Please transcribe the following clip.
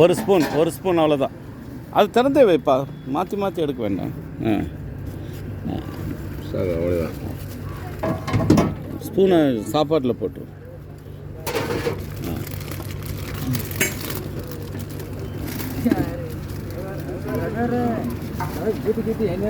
ஒரு ஸ்பூன் அவ்வளோதான். அது திறந்தே வைப்பா, மாற்றி மாற்றி எடுக்க வேண்டாம். சார் அவ்வளோதான். ஸ்பூனை சாப்பாட்டில் போட்டு என்ன